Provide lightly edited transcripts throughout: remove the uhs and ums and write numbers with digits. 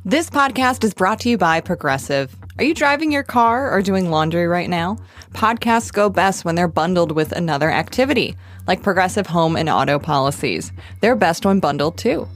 This podcast is brought to you by Progressive. Are you driving your car or doing laundry right now? Podcasts go best when they're bundled with another activity, like Progressive home and auto policies. They're best when bundled, too.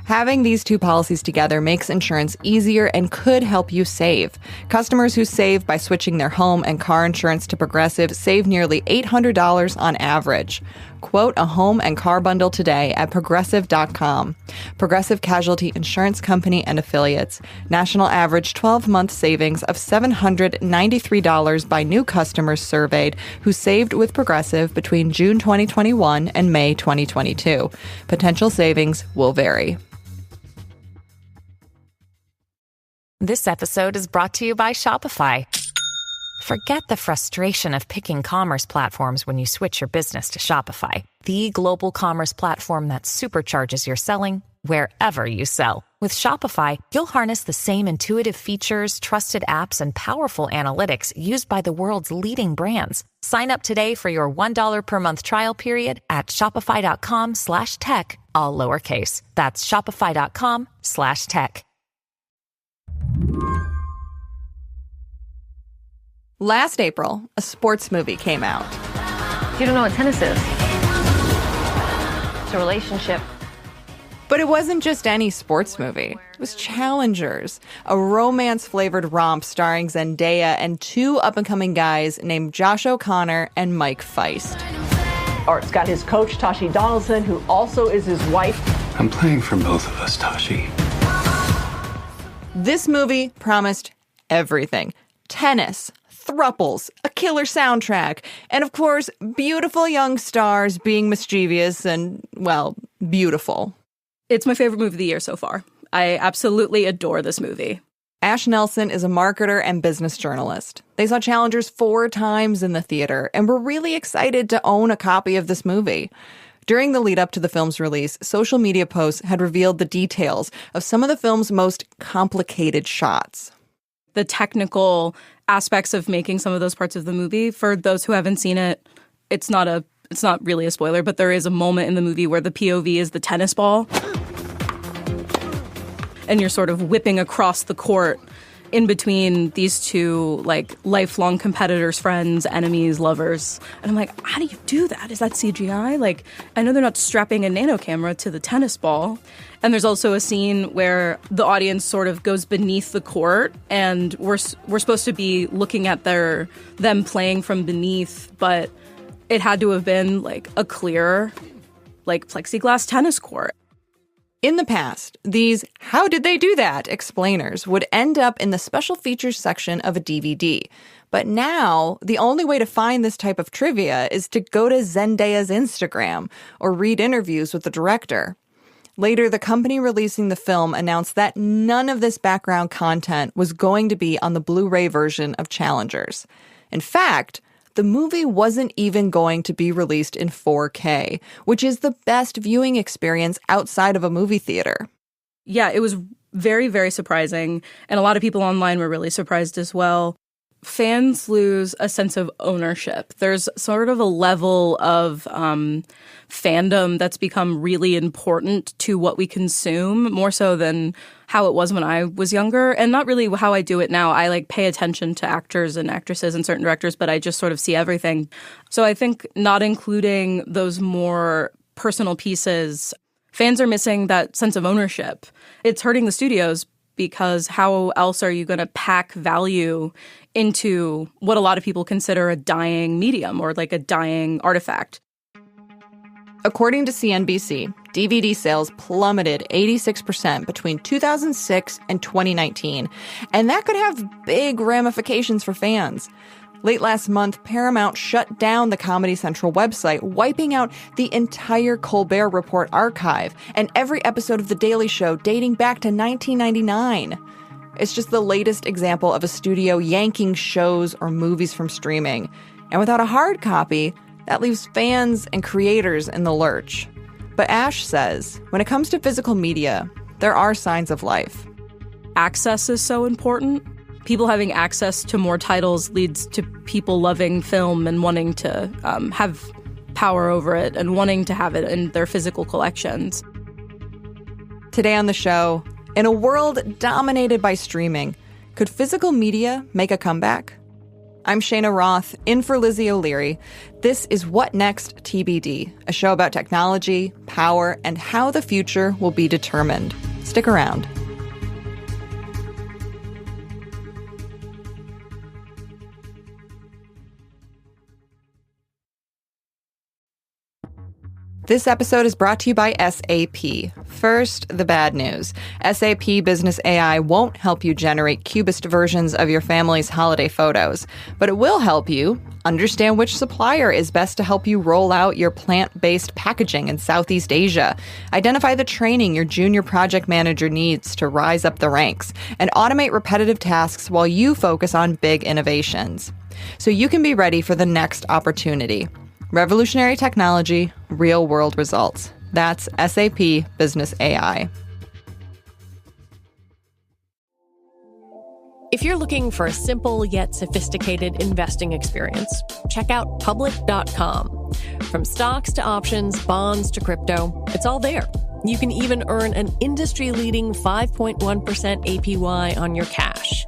Having these two policies together makes insurance easier and could help you save. Customers who save by switching their home and car insurance to Progressive save nearly $800 on average. Quote a home and car bundle today at Progressive.com. Progressive Casualty Insurance Company and Affiliates. National average 12-month savings of $793 by new customers surveyed who saved with Progressive between June 2021 and May 2022. Potential savings will vary. This episode is brought to you by Shopify. Forget the frustration of picking commerce platforms when you switch your business to Shopify, the global commerce platform that supercharges your selling wherever you sell. With Shopify, you'll harness the same intuitive features, trusted apps, and powerful analytics used by the world's leading brands. Sign up today for your $1 per month trial period at shopify.com/tech, all lowercase. That's shopify.com/tech. Last April, a sports movie came out. You don't know what tennis is. It's a relationship. But it wasn't just any sports movie. It was Challengers, a romance-flavored romp starring Zendaya and two up-and-coming guys named Josh O'Connor and Mike Feist. Art's got his coach, Tashi Donaldson, who also is his wife. I'm playing for both of us, Tashi. This movie promised everything. Tennis, thruples, a killer soundtrack, and of course, beautiful young stars being mischievous and, well, beautiful. It's my favorite movie of the year so far. I absolutely adore this movie. Ash Nelson is a marketer and business journalist. They saw Challengers 4 times in the theater and were really excited to own a copy of this movie. During the lead up to the film's release, social media posts had revealed the details of some of the film's most complicated shots. The technical aspects of making some of those parts of the movie, for those who haven't seen it, it's not really a spoiler, but there is a moment in the movie where the POV is the tennis ball. And you're sort of whipping across the court in between these two, like, lifelong competitors, friends, enemies, lovers. And I'm like, how do you do that? Is that CGI? Like, I know they're not strapping a nano camera to the tennis ball. And there's also a scene where the audience sort of goes beneath the court, and we're supposed to be looking at them playing from beneath, but it had to have been, like, a clear, like, plexiglass tennis court. In the past, these "how did they do that" explainers would end up in the special features section of a DVD. But now, the only way to find this type of trivia is to go to Zendaya's Instagram or read interviews with the director. Later, the company releasing the film announced that none of this background content was going to be on the Blu-ray version of Challengers. In fact, the movie wasn't even going to be released in 4K, which is the best viewing experience outside of a movie theater. Yeah, it was very, very surprising. And a lot of people online were really surprised as well. Fans lose a sense of ownership. There's sort of a level of fandom that's become really important to what we consume, more so than how it was when I was younger, and not really how I do it now. I like pay attention to actors and actresses and certain directors, but I just sort of see everything. So I think not including those more personal pieces, fans are missing that sense of ownership. It's hurting the studios, because how else are you going to pack value into what a lot of people consider a dying medium or like a dying artifact? According to CNBC, DVD sales plummeted 86% between 2006 and 2019, and that could have big ramifications for fans. Late last month, Paramount shut down the Comedy Central website, wiping out the entire Colbert Report archive and every episode of The Daily Show dating back to 1999. It's just the latest example of a studio yanking shows or movies from streaming. And without a hard copy, that leaves fans and creators in the lurch. But Ash says, when it comes to physical media, there are signs of life. Access is so important. People having access to more titles leads to people loving film and wanting to have power over it and wanting to have it in their physical collections. Today on the show, In a world dominated by streaming, could physical media make a comeback? I'm Cheyna Roth, in for Lizzie O'Leary. This is What Next TBD, a show about technology, power, and how the future will be determined. Stick around. This episode is brought to you by SAP. First, the bad news. SAP Business AI won't help you generate cubist versions of your family's holiday photos, but it will help you understand which supplier is best to help you roll out your plant-based packaging in Southeast Asia, identify the training your junior project manager needs to rise up the ranks, and automate repetitive tasks while you focus on big innovations. So you can be ready for the next opportunity. Revolutionary technology, real-world results. That's SAP Business AI. If you're looking for a simple yet sophisticated investing experience, check out public.com. From stocks to options, bonds to crypto, it's all there. You can even earn an industry-leading 5.1% APY on your cash.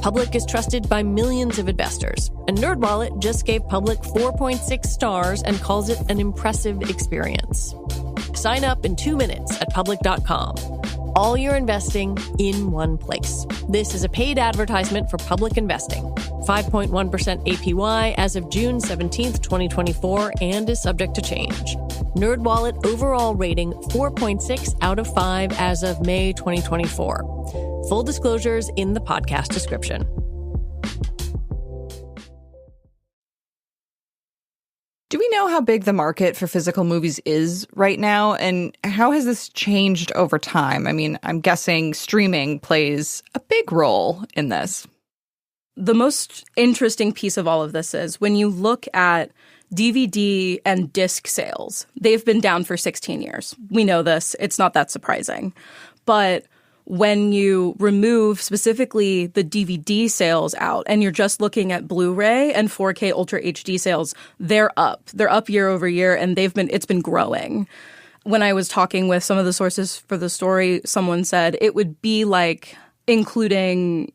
Public is trusted by millions of investors, and NerdWallet just gave Public 4.6 stars and calls it an impressive experience. Sign up in 2 minutes at public.com. All your investing in one place. This is a paid advertisement for Public Investing. 5.1% APY as of June 17th, 2024, and is subject to change. NerdWallet overall rating 4.6 out of 5 as of May 2024. Full disclosures in the podcast description. Do we know how big the market for physical movies is right now? And how has this changed over time? I mean, I'm guessing streaming plays a big role in this. The most interesting piece of all of this is when you look at DVD and disc sales, they've been down for 16 years. We know this. It's not that surprising. But when you remove specifically the DVD sales out and you're just looking at Blu-ray and 4K Ultra HD sales, they're up. They're up year over year, and it's been growing. When I was talking with some of the sources for the story, someone said it would be like including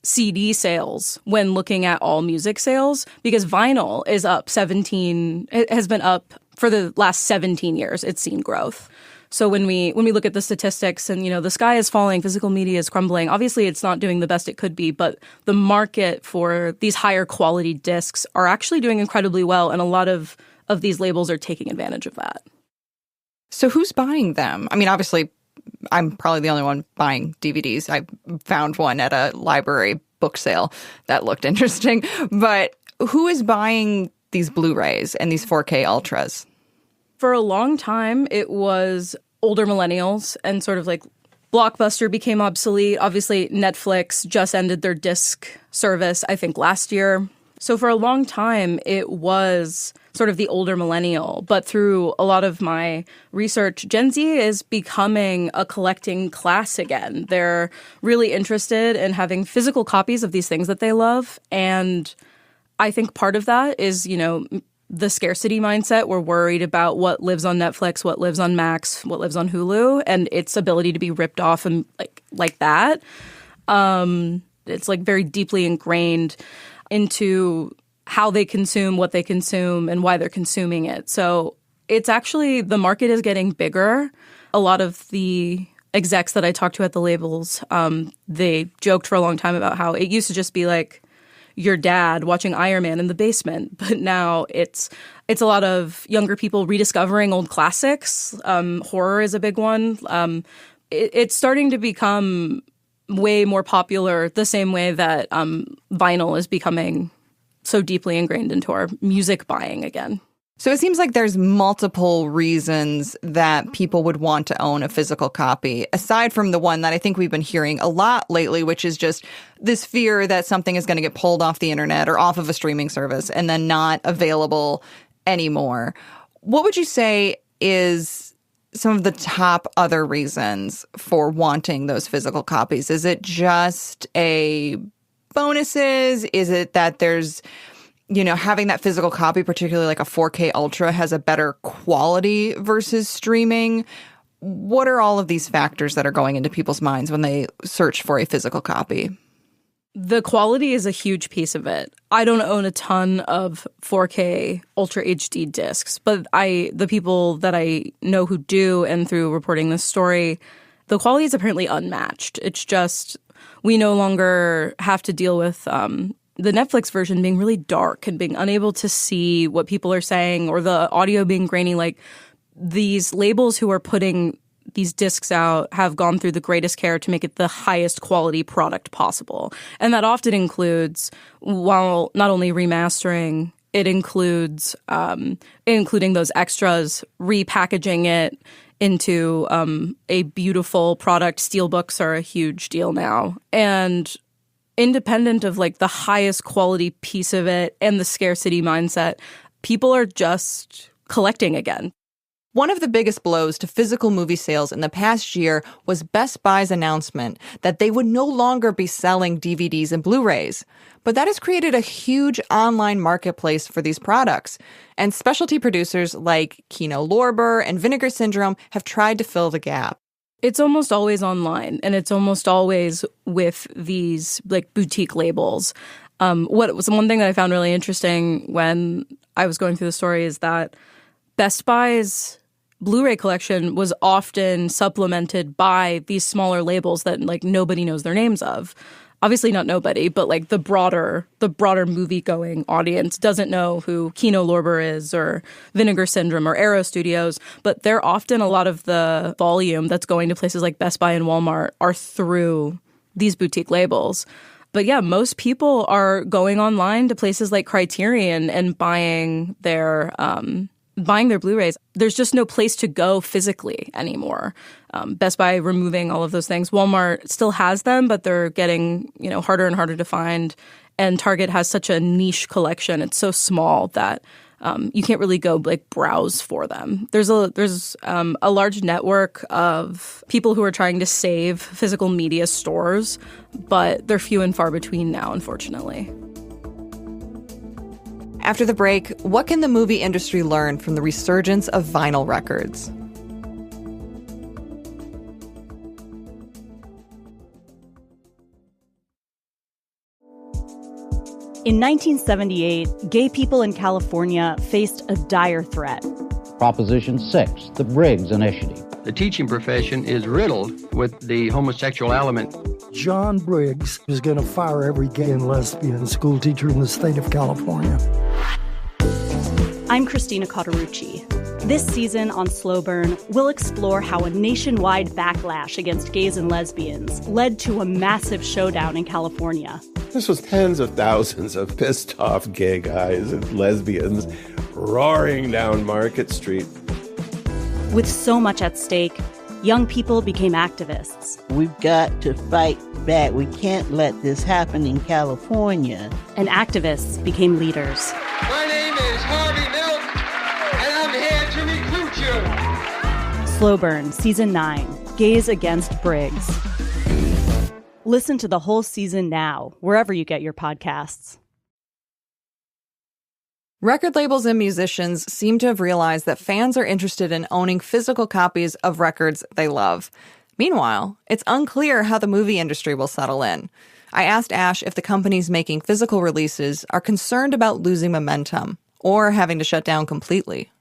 CD sales when looking at all music sales, because vinyl is up it has been up for the last 17 years. It's seen growth. So when we look at the statistics and, the sky is falling, physical media is crumbling, obviously it's not doing the best it could be, but the market for these higher quality discs are actually doing incredibly well, and a lot of these labels are taking advantage of that. So who's buying them? I mean, obviously, I'm probably the only one buying DVDs. I found one at a library book sale that looked interesting. But who is buying these Blu-rays and these 4K Ultras? For a long time, it was older millennials, and sort of like Blockbuster became obsolete. Obviously, Netflix just ended their disc service, I think, last year. So for a long time, it was sort of the older millennial. But through a lot of my research, Gen Z is becoming a collecting class again. They're really interested in having physical copies of these things that they love. And I think part of that is, the scarcity mindset. We're worried about what lives on Netflix, what lives on Max, what lives on Hulu, and its ability to be ripped off and like that. It's like very deeply ingrained into how they consume, what they consume, and why they're consuming it. So it's actually, the market is getting bigger. A lot of the execs that I talked to at the labels, they joked for a long time about how it used to just be like your dad watching Iron Man in the basement. But now it's a lot of younger people rediscovering old classics. Horror is a big one. It's starting to become way more popular the same way that vinyl is becoming so deeply ingrained into our music buying again. So it seems like there's multiple reasons that people would want to own a physical copy, aside from the one that I think we've been hearing a lot lately, which is just this fear that something is going to get pulled off the internet or off of a streaming service and then not available anymore. What would you say is some of the top other reasons for wanting those physical copies? Is it just bonuses? Is it that there's, having that physical copy, particularly like a 4K Ultra, has a better quality versus streaming? what are all of these factors that are going into people's minds when they search for a physical copy? The quality is a huge piece of it. I don't own a ton of 4K Ultra HD discs, but the people that I know who do, and through reporting this story, the quality is apparently unmatched. It's just we no longer have to deal with the Netflix version being really dark and being unable to see what people are saying, or the audio being grainy. Like, these labels who are putting these discs out have gone through the greatest care to make it the highest quality product possible. And that often includes, while not only remastering, it includes including those extras, repackaging it into a beautiful product. Steelbooks are a huge deal now. And independent of like the highest quality piece of it and the scarcity mindset, people are just collecting again. One of the biggest blows to physical movie sales in the past year was Best Buy's announcement that they would no longer be selling DVDs and Blu-rays. But that has created a huge online marketplace for these products. And specialty producers like Kino Lorber and Vinegar Syndrome have tried to fill the gap. It's almost always online, and it's almost always with these like boutique labels. What was one thing that I found really interesting when I was going through the story is that Best Buy's Blu-ray collection was often supplemented by these smaller labels that like nobody knows their names of. Obviously not nobody, but like the broader movie-going audience doesn't know who Kino Lorber is or Vinegar Syndrome or Arrow Studios, but they're often a lot of the volume that's going to places like Best Buy and Walmart are through these boutique labels. But yeah, most people are going online to places like Criterion and buying their Blu-rays. There's just no place to go physically anymore. Best Buy removing all of those things. Walmart still has them, but they're getting, harder and harder to find. And Target has such a niche collection. It's so small that you can't really go like browse for them. There's a large network of people who are trying to save physical media stores, but they're few and far between now, unfortunately. After the break, what can the movie industry learn from the resurgence of vinyl records? In 1978, gay people in California faced a dire threat. Proposition 6, the Briggs Initiative. The teaching profession is riddled with the homosexual element. John Briggs is going to fire every gay and lesbian school teacher in the state of California. I'm Christina Cauterucci. This season on Slow Burn, we'll explore how a nationwide backlash against gays and lesbians led to a massive showdown in California. This was tens of thousands of pissed off gay guys and lesbians roaring down Market Street. With so much at stake, young people became activists. We've got to fight back. We can't let this happen in California. And activists became leaders. My name is Harvey Milk, and I'm here to recruit you. Slow Burn, Season 9, Gays Against Briggs. Listen to the whole season now, wherever you get your podcasts. Record labels and musicians seem to have realized that fans are interested in owning physical copies of records they love. Meanwhile, it's unclear how the movie industry will settle in. I asked Ash if the companies making physical releases are concerned about losing momentum or having to shut down completely.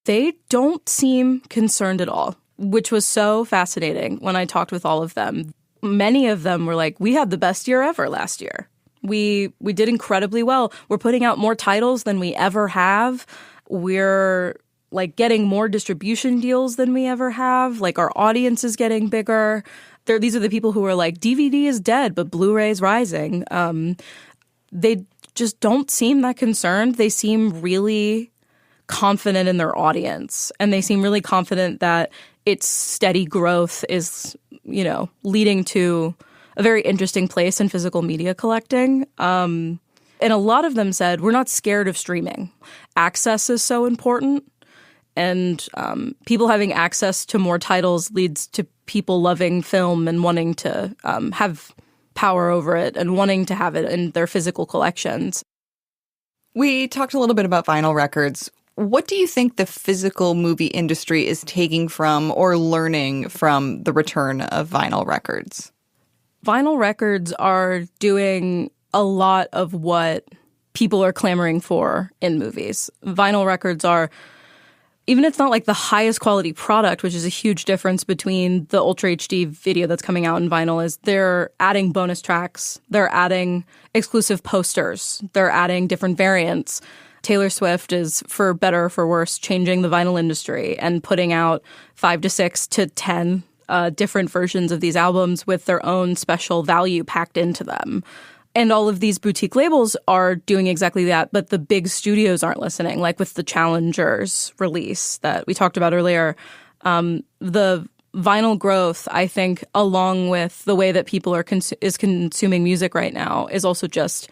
They don't seem concerned at all, which was so fascinating when I talked with all of them. Many of them were like, we had the best year ever last year. We did incredibly well. We're putting out more titles than we ever have. We're like getting more distribution deals than we ever have. Like our audience is getting bigger. These are the people who are like, DVD is dead, but Blu-ray is rising. They just don't seem that concerned. They seem really confident in their audience. And they seem really confident that its steady growth is, leading to a very interesting place in physical media collecting. And a lot of them said, we're not scared of streaming. Access is so important. And people having access to more titles leads to people loving film and wanting to have power over it and wanting to have it in their physical collections. We talked a little bit about vinyl records. What do you think the physical movie industry is taking from or learning from the return of vinyl records? Vinyl records are doing a lot of what people are clamoring for in movies. Vinyl records are, even if it's not like the highest quality product, which is a huge difference between the Ultra HD video that's coming out in vinyl, is they're adding bonus tracks, they're adding exclusive posters, they're adding different variants. Taylor Swift is, for better or for worse, changing the vinyl industry and putting out 5 to 6 to 10 different versions of these albums with their own special value packed into them. And all of these boutique labels are doing exactly that, but the big studios aren't listening, like with the Challengers release that we talked about earlier. The vinyl growth, I think, along with the way that people are consuming music right now, is also just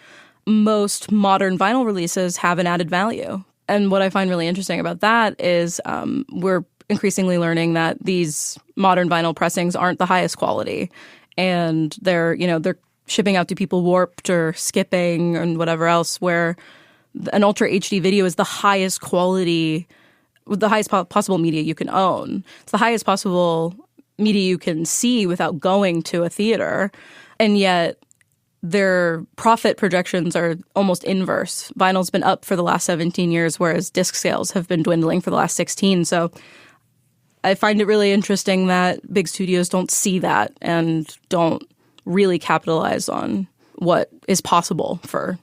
most modern vinyl releases have an added value. And what I find really interesting about that is we're increasingly learning that these modern vinyl pressings aren't the highest quality, and they're shipping out to people warped or skipping and whatever else, where an Ultra HD video is the highest quality, the highest possible media you can own. It's the highest possible media you can see without going to a theater. And yet their profit projections are almost inverse. Vinyl's been up for the last 17 years, whereas disc sales have been dwindling for the last 16. So I find it really interesting that big studios don't see that and don't really capitalize on what is possible for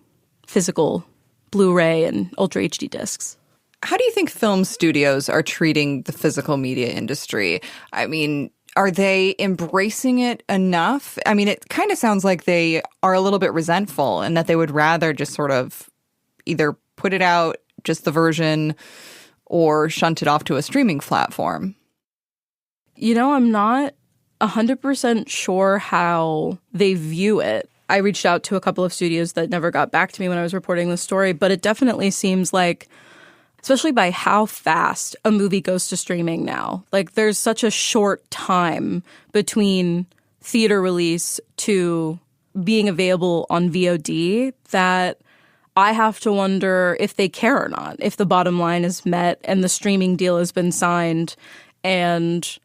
physical Blu-ray and Ultra HD discs. How do you think film studios are treating the physical media industry? I mean, are they embracing it enough? I mean, it kind of sounds like they are a little bit resentful and that they would rather just sort of either put it out, just the version, or shunt it off to a streaming platform. I'm not 100% sure how they view it. I reached out to a couple of studios that never got back to me when I was reporting this story, but it definitely seems like, especially by how fast a movie goes to streaming now, like there's such a short time between theater release to being available on VOD that I have to wonder if they care or not, if the bottom line is met and the streaming deal has been signed and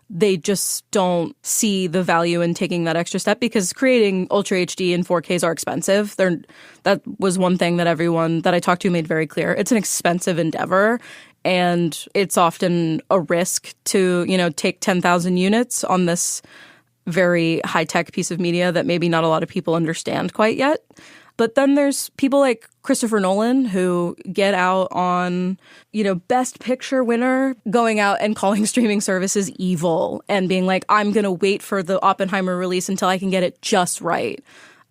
they just don't see the value in taking that extra step, because creating Ultra HD and 4Ks are expensive. That was one thing that everyone that I talked to made very clear. It's an expensive endeavor, and it's often a risk to, take 10,000 units on this very high-tech piece of media that maybe not a lot of people understand quite yet. But then there's people like Christopher Nolan who get out on, Best Picture winner, going out and calling streaming services evil and being like, I'm going to wait for the Oppenheimer release until I can get it just right.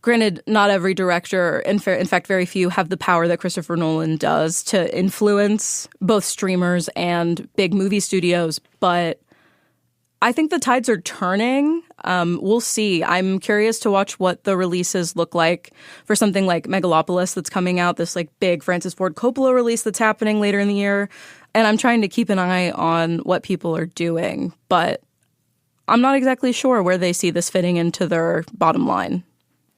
Granted, not every director, in fact, very few, have the power that Christopher Nolan does to influence both streamers and big movie studios, but I think the tides are turning. We'll see. I'm curious to watch what the releases look like for something like Megalopolis that's coming out, this like big Francis Ford Coppola release that's happening later in the year. And I'm trying to keep an eye on what people are doing, but I'm not exactly sure where they see this fitting into their bottom line.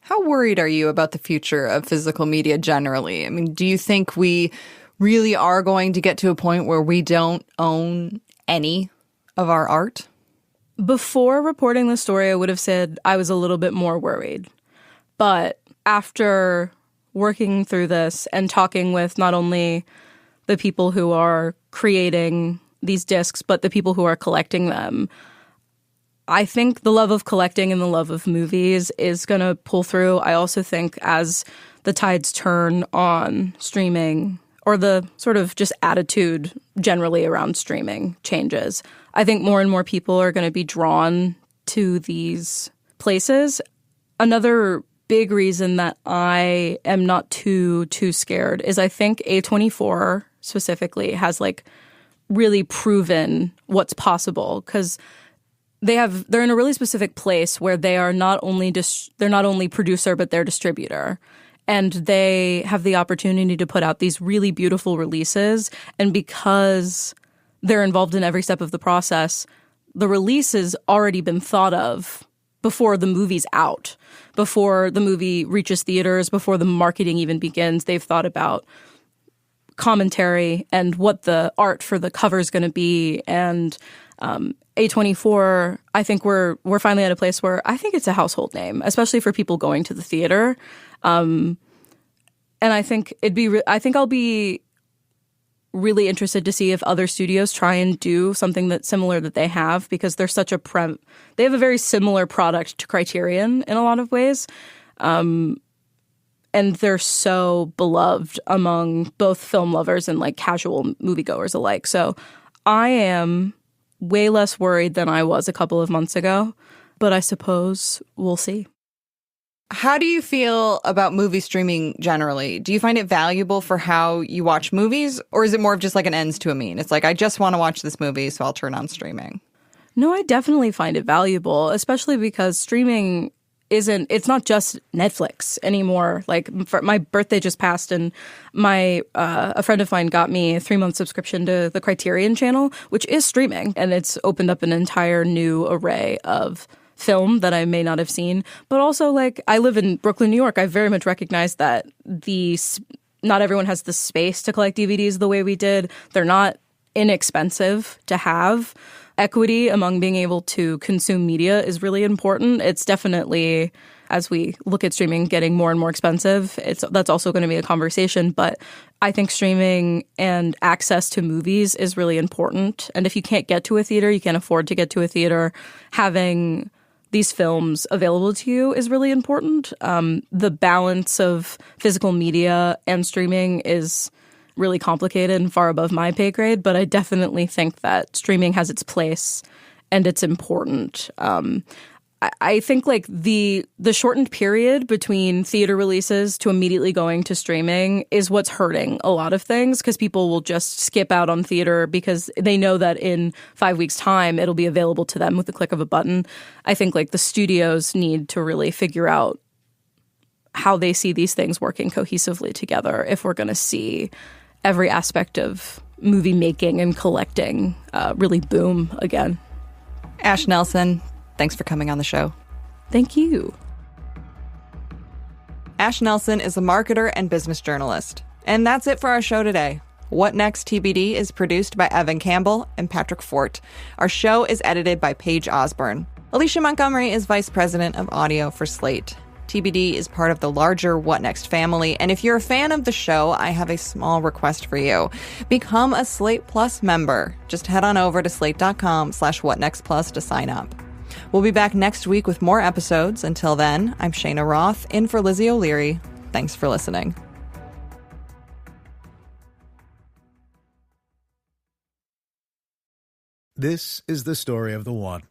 How worried are you about the future of physical media generally? I mean, do you think we really are going to get to a point where we don't own any of our art? Before reporting the story, I would have said I was a little bit more worried. But after working through this and talking with not only the people who are creating these discs, but the people who are collecting them, I think the love of collecting and the love of movies is going to pull through. I also think as the tides turn on streaming, or the sort of just attitude generally around streaming changes, I think more and more people are going to be drawn to these places. Another big reason that I am not too scared is I think A24 specifically has like really proven what's possible, because they're in a really specific place where they are not only producer, but they're distributor. And they have the opportunity to put out these really beautiful releases. And because they're involved in every step of the process, the release has already been thought of before the movie's out, before the movie reaches theaters, before the marketing even begins. They've thought about commentary and what the art for the cover is going to be. And A24, I think we're finally at a place where I think it's a household name, especially for people going to the theater. And I think I'll be really interested to see if other studios try and do something that's similar that they have, because they're such a they have a very similar product to Criterion in a lot of ways. And they're so beloved among both film lovers and like casual moviegoers alike. So I am way less worried than I was a couple of months ago, but I suppose we'll see. How do you feel about movie streaming generally? Do you find it valuable for how you watch movies, or is it more of just like an ends to a mean? It's like, I just want to watch this movie, so I'll turn on streaming. No, I definitely find it valuable, especially because streaming it's not just Netflix anymore. Like, my birthday just passed, and a friend of mine got me a 3-month subscription to the Criterion channel, which is streaming, and it's opened up an entire new array of film that I may not have seen. But also, like, I live in Brooklyn, New York. I very much recognize that not everyone has the space to collect DVDs the way we did. They're not inexpensive to have. Equity among being able to consume media is really important. It's definitely, as we look at streaming, getting more and more expensive. That's also going to be a conversation. But I think streaming and access to movies is really important. And if you can't get to a theater, you can't afford to get to a theater, having these films available to you is really important. The balance of physical media and streaming is really complicated and far above my pay grade, but I definitely think that streaming has its place and it's important. I think like the shortened period between theater releases to immediately going to streaming is what's hurting a lot of things, because people will just skip out on theater because they know that in 5 weeks' time it'll be available to them with the click of a button. I think like the studios need to really figure out how they see these things working cohesively together if we're going to see every aspect of movie making and collecting really boom again. Ash Nelson, thanks for coming on the show. Thank you. Ash Nelson is a marketer and business journalist. And that's it for our show today. What Next TBD is produced by Evan Campbell and Patrick Fort. Our show is edited by Paige Osborne. Alicia Montgomery is vice president of audio for Slate. TBD is part of the larger What Next family, and if you're a fan of the show, I have a small request for you. Become a Slate Plus member. Just head on over to slate.com/whatnextplus to sign up. We'll be back next week with more episodes. Until then, I'm Cheyna Roth, in for Lizzie O'Leary. Thanks for listening. This is the story of the one.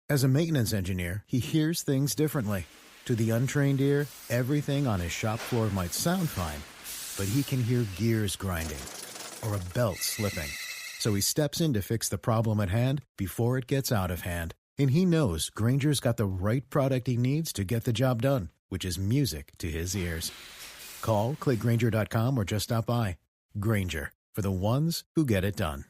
As a maintenance engineer, he hears things differently. To the untrained ear, everything on his shop floor might sound fine, but he can hear gears grinding or a belt slipping. So he steps in to fix the problem at hand before it gets out of hand. And he knows Grainger's got the right product he needs to get the job done, which is music to his ears. Call, click Grainger.com, or just stop by. Grainger, for the ones who get it done.